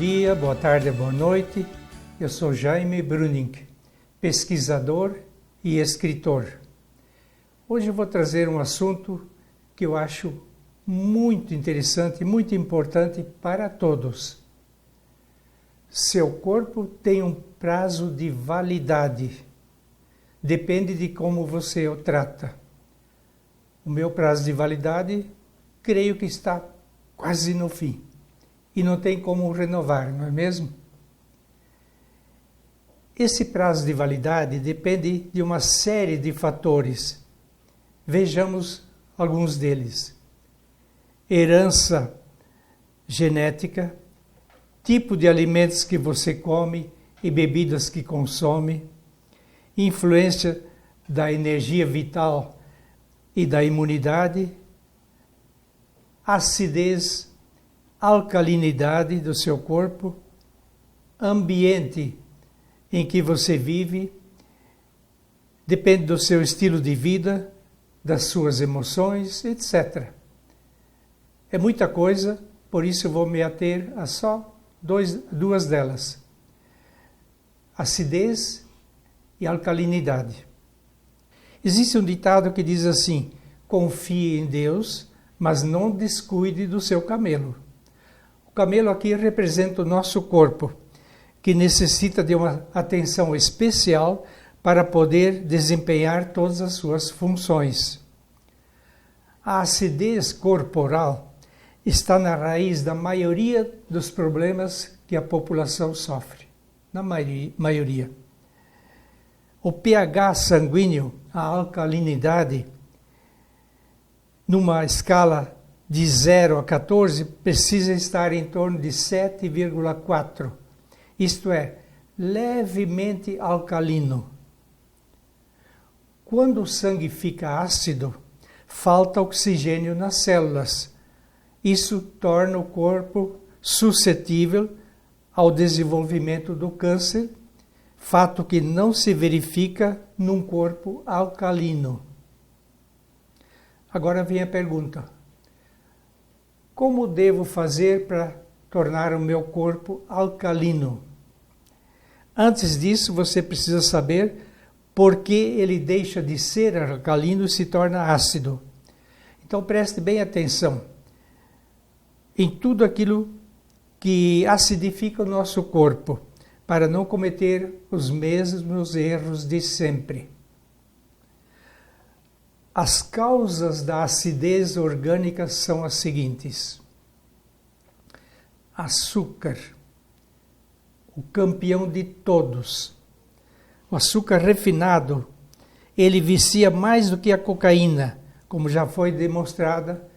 dia, boa tarde, boa noite. Eu sou Jaime Bruning, pesquisador e escritor. Hoje eu vou trazer um assunto que eu acho muito interessante e muito importante para todos. Seu corpo tem um prazo de validade. Depende de como você o trata. O meu prazo de validade, creio que está quase no fim. E não tem como renovar, não é mesmo? Esse prazo de validade depende de uma série de fatores. Vejamos alguns deles. Herança genética, tipo de alimentos que você come e bebidas que consome, influência da energia vital e da imunidade, acidez, alcalinidade do seu corpo, ambiente em que você vive, depende do seu estilo de vida, das suas emoções, etc. É muita coisa, por isso eu vou me ater a só duas delas: acidez e alcalinidade. Existe um ditado que diz assim: confie em Deus, mas não descuide do seu camelo. O camelo aqui representa o nosso corpo, que necessita de uma atenção especial para poder desempenhar todas as suas funções. A acidez corporal está na raiz da maioria dos problemas que a população sofre, na maioria. O pH sanguíneo, a alcalinidade, numa escala de 0 a 14, precisa estar em torno de 7,4. Isto é, levemente alcalino. Quando o sangue fica ácido, falta oxigênio nas células. Isso torna o corpo suscetível ao desenvolvimento do câncer, fato que não se verifica num corpo alcalino. Agora vem a pergunta: como devo fazer para tornar o meu corpo alcalino? Antes disso, você precisa saber por que ele deixa de ser alcalino e se torna ácido. Então preste bem atenção em tudo aquilo que acidifica o nosso corpo, para não cometer os mesmos erros de sempre. As causas da acidez orgânica são as seguintes: açúcar, o campeão de todos. O açúcar refinado, ele vicia mais do que a cocaína, como já foi demonstrada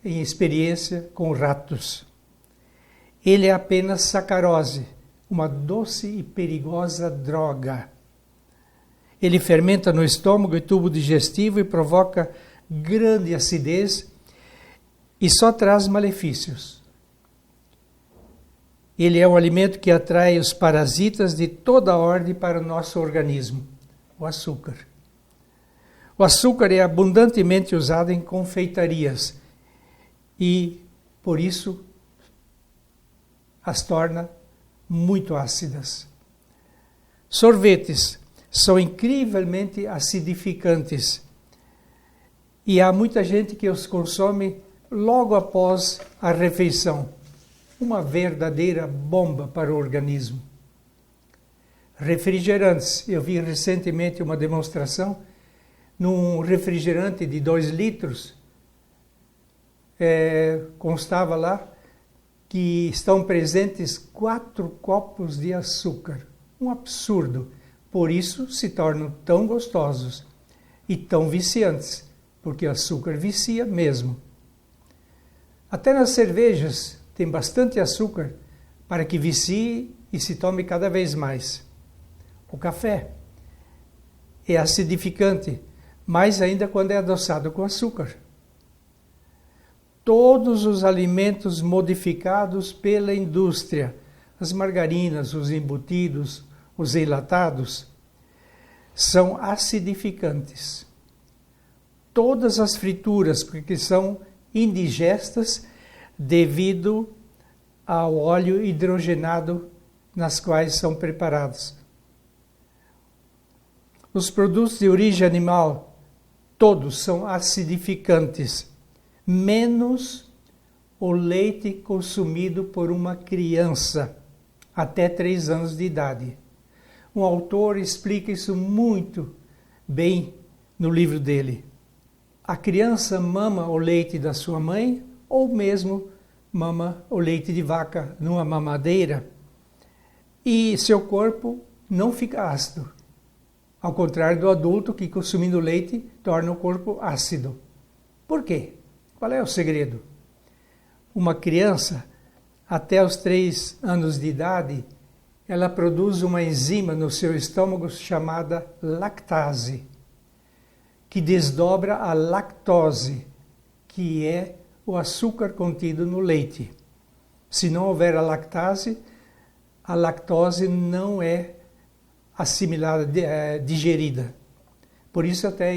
em experiência com ratos. Ele é apenas sacarose, uma doce e perigosa droga. Ele fermenta no estômago e tubo digestivo e provoca grande acidez e só traz malefícios. Ele é um alimento que atrai os parasitas de toda a ordem para o nosso organismo, o açúcar. O açúcar é abundantemente usado em confeitarias e, por isso, as torna muito ácidas. Sorvetes são incrivelmente acidificantes e há muita gente que os consome logo após a refeição. Uma verdadeira bomba para o organismo. Refrigerantes. Eu vi recentemente uma demonstração num refrigerante de 2 litros. Constava lá que estão presentes 4 copos de açúcar. Um absurdo. Por isso se tornam tão gostosos e tão viciantes, porque o açúcar vicia mesmo. Até nas cervejas tem bastante açúcar para que vicie e se tome cada vez mais. O café é acidificante, mais ainda quando é adoçado com açúcar. Todos os alimentos modificados pela indústria, as margarinas, os embutidos, os enlatados, são acidificantes. Todas as frituras, porque são indigestas devido ao óleo hidrogenado nas quais são preparados. Os produtos de origem animal, todos são acidificantes, menos o leite consumido por uma criança até 3 anos de idade. Um autor explica isso muito bem no livro dele. A criança mama o leite da sua mãe ou mesmo mama o leite de vaca numa mamadeira e seu corpo não fica ácido. Ao contrário do adulto que consumindo leite torna o corpo ácido. Por quê? Qual é o segredo? Uma criança, até os 3 anos de idade, ela produz uma enzima no seu estômago chamada lactase, que desdobra a lactose, que é o açúcar contido no leite. Se não houver a lactose não é assimilada, digerida. Por isso até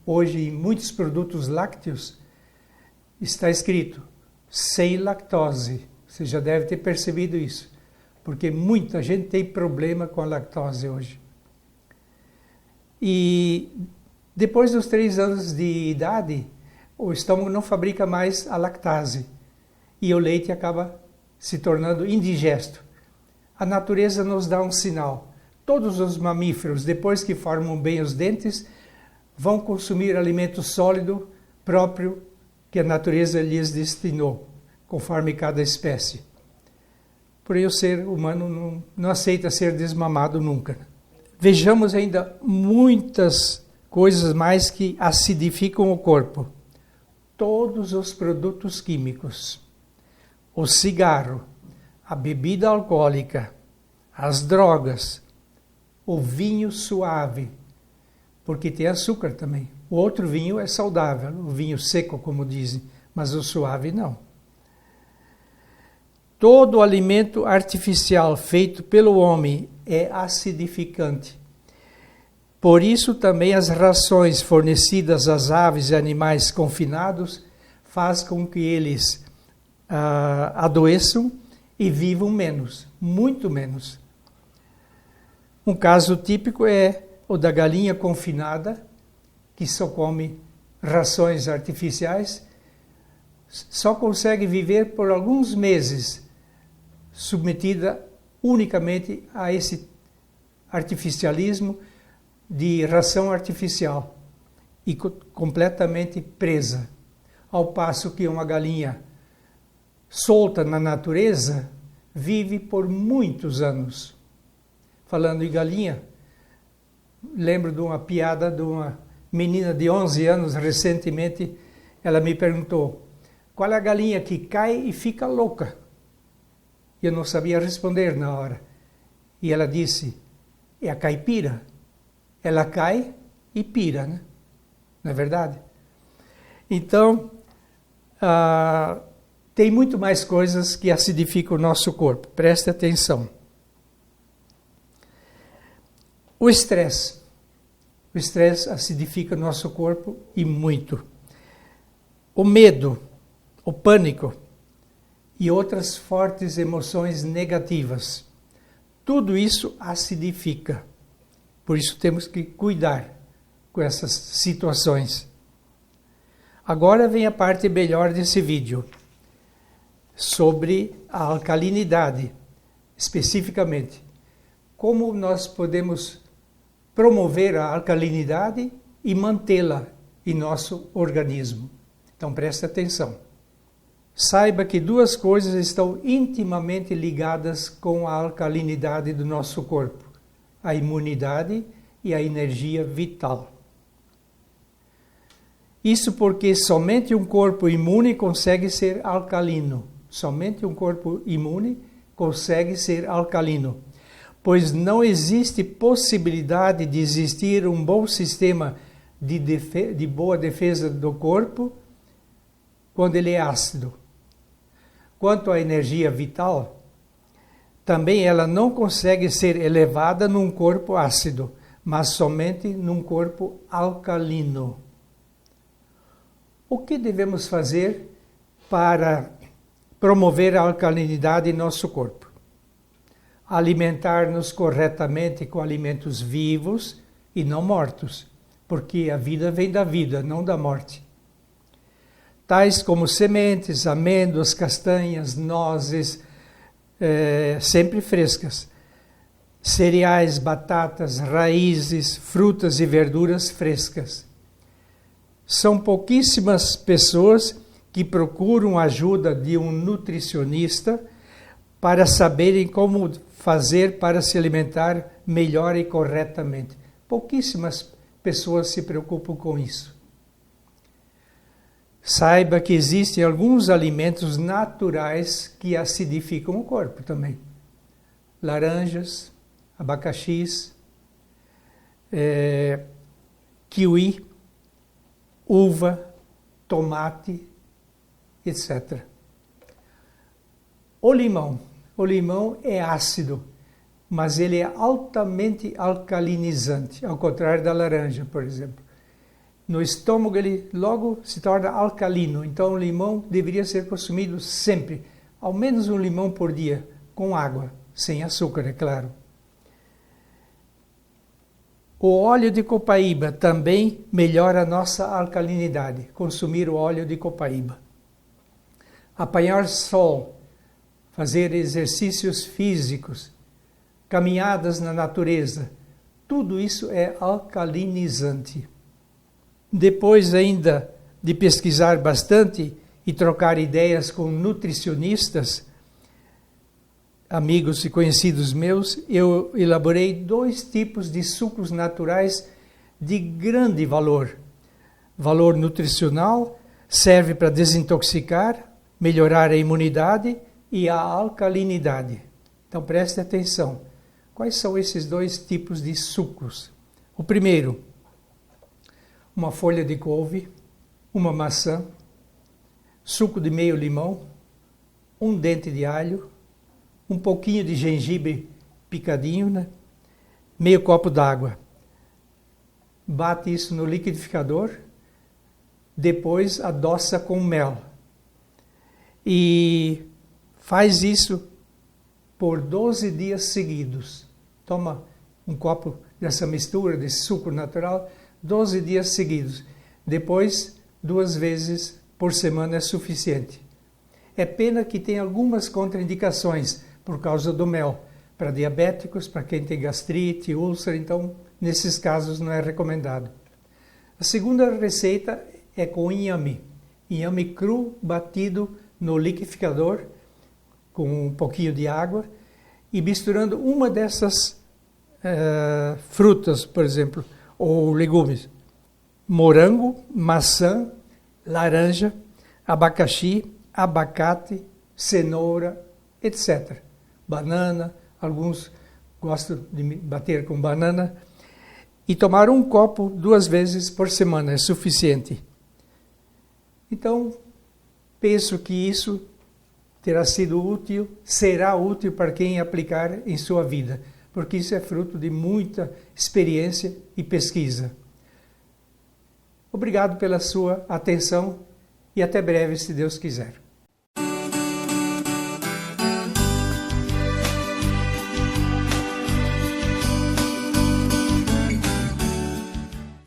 hoje em muitos produtos lácteos está escrito sem lactose. Você já deve ter percebido isso, porque muita gente tem problema com a lactose hoje. E depois dos 3 anos de idade, o estômago não fabrica mais a lactase e o leite acaba se tornando indigesto. A natureza nos dá um sinal. Todos os mamíferos, depois que formam bem os dentes, vão consumir alimento sólido próprio que a natureza lhes destinou, conforme cada espécie. Porém, o ser humano não aceita ser desmamado nunca. Vejamos ainda muitas coisas mais que acidificam o corpo. Todos os produtos químicos, o cigarro, a bebida alcoólica, as drogas, o vinho suave, porque tem açúcar também. O outro vinho é saudável, o vinho seco, como dizem, mas o suave não. Todo alimento artificial feito pelo homem é acidificante. Por isso também as rações fornecidas às aves e animais confinados faz com que eles adoeçam e vivam menos, muito menos. Um caso típico é o da galinha confinada, que só come rações artificiais, só consegue viver por alguns meses submetida unicamente a esse artificialismo de ração artificial e completamente presa. Ao passo que uma galinha solta na natureza vive por muitos anos. Falando em galinha, lembro de uma piada de uma menina de 11 anos, recentemente, ela me perguntou, qual é a galinha que cai e fica louca? E eu não sabia responder na hora. E ela disse, é a caipira. Ela cai e pira, né? Não é verdade? Então, tem muito mais coisas que acidificam o nosso corpo. Preste atenção. O estresse. O estresse acidifica o nosso corpo e muito. O medo, o pânico e outras fortes emoções negativas. Tudo isso acidifica. Por isso temos que cuidar com essas situações. Agora vem a parte melhor desse vídeo, sobre a alcalinidade, especificamente. Como nós podemos promover a alcalinidade e mantê-la em nosso organismo. Então preste atenção. Saiba que 2 coisas estão intimamente ligadas com a alcalinidade do nosso corpo: a imunidade e a energia vital. Isso porque somente um corpo imune consegue ser alcalino. Somente um corpo imune consegue ser alcalino. Pois não existe possibilidade de existir um bom sistema de boa defesa do corpo quando ele é ácido. Quanto à energia vital, também ela não consegue ser elevada num corpo ácido, mas somente num corpo alcalino. O que devemos fazer para promover a alcalinidade em nosso corpo, alimentar-nos corretamente com alimentos vivos e não mortos, porque a vida vem da vida, não da morte. Tais como sementes, amêndoas, castanhas, nozes, sempre frescas, cereais, batatas, raízes, frutas e verduras frescas. São pouquíssimas pessoas que procuram a ajuda de um nutricionista para saberem como fazer para se alimentar melhor e corretamente. Pouquíssimas pessoas se preocupam com isso. Saiba que existem alguns alimentos naturais que acidificam o corpo também. Laranjas, abacaxis, kiwi, uva, tomate, etc. O limão é ácido, mas ele é altamente alcalinizante, ao contrário da laranja, por exemplo. No estômago ele logo se torna alcalino, então o limão deveria ser consumido sempre, ao menos um limão por dia, com água, sem açúcar, é claro. O óleo de copaíba também melhora a nossa alcalinidade, consumir o óleo de copaíba. Apanhar sol, fazer exercícios físicos, caminhadas na natureza, tudo isso é alcalinizante. Depois ainda de pesquisar bastante e trocar ideias com nutricionistas, amigos e conhecidos meus, eu elaborei 2 tipos de sucos naturais de grande valor. Valor nutricional, serve para desintoxicar, melhorar a imunidade e a alcalinidade. Então preste atenção. Quais são esses 2 tipos de sucos? O primeiro, uma folha de couve, uma maçã, suco de meio limão, um dente de alho, um pouquinho de gengibre picadinho, né? Meio copo d'água. Bate isso no liquidificador, depois adoça com mel. E faz isso por 12 dias seguidos. Toma um copo dessa mistura, desse suco natural, 12 dias seguidos. Depois, 2 vezes por semana é suficiente. É pena que tem algumas contraindicações por causa do mel. Para diabéticos, para quem tem gastrite, úlcera, então, nesses casos não é recomendado. A segunda receita é com inhame. Inhame cru, batido no liquidificador, com um pouquinho de água, e misturando uma dessas frutas, por exemplo, ou legumes, morango, maçã, laranja, abacaxi, abacate, cenoura, etc. Banana, alguns gostam de bater com banana, e tomar um copo 2 vezes por semana é suficiente. Então, penso que isso terá sido útil, será útil para quem aplicar em sua vida, porque isso é fruto de muita experiência e pesquisa. Obrigado pela sua atenção e até breve, se Deus quiser.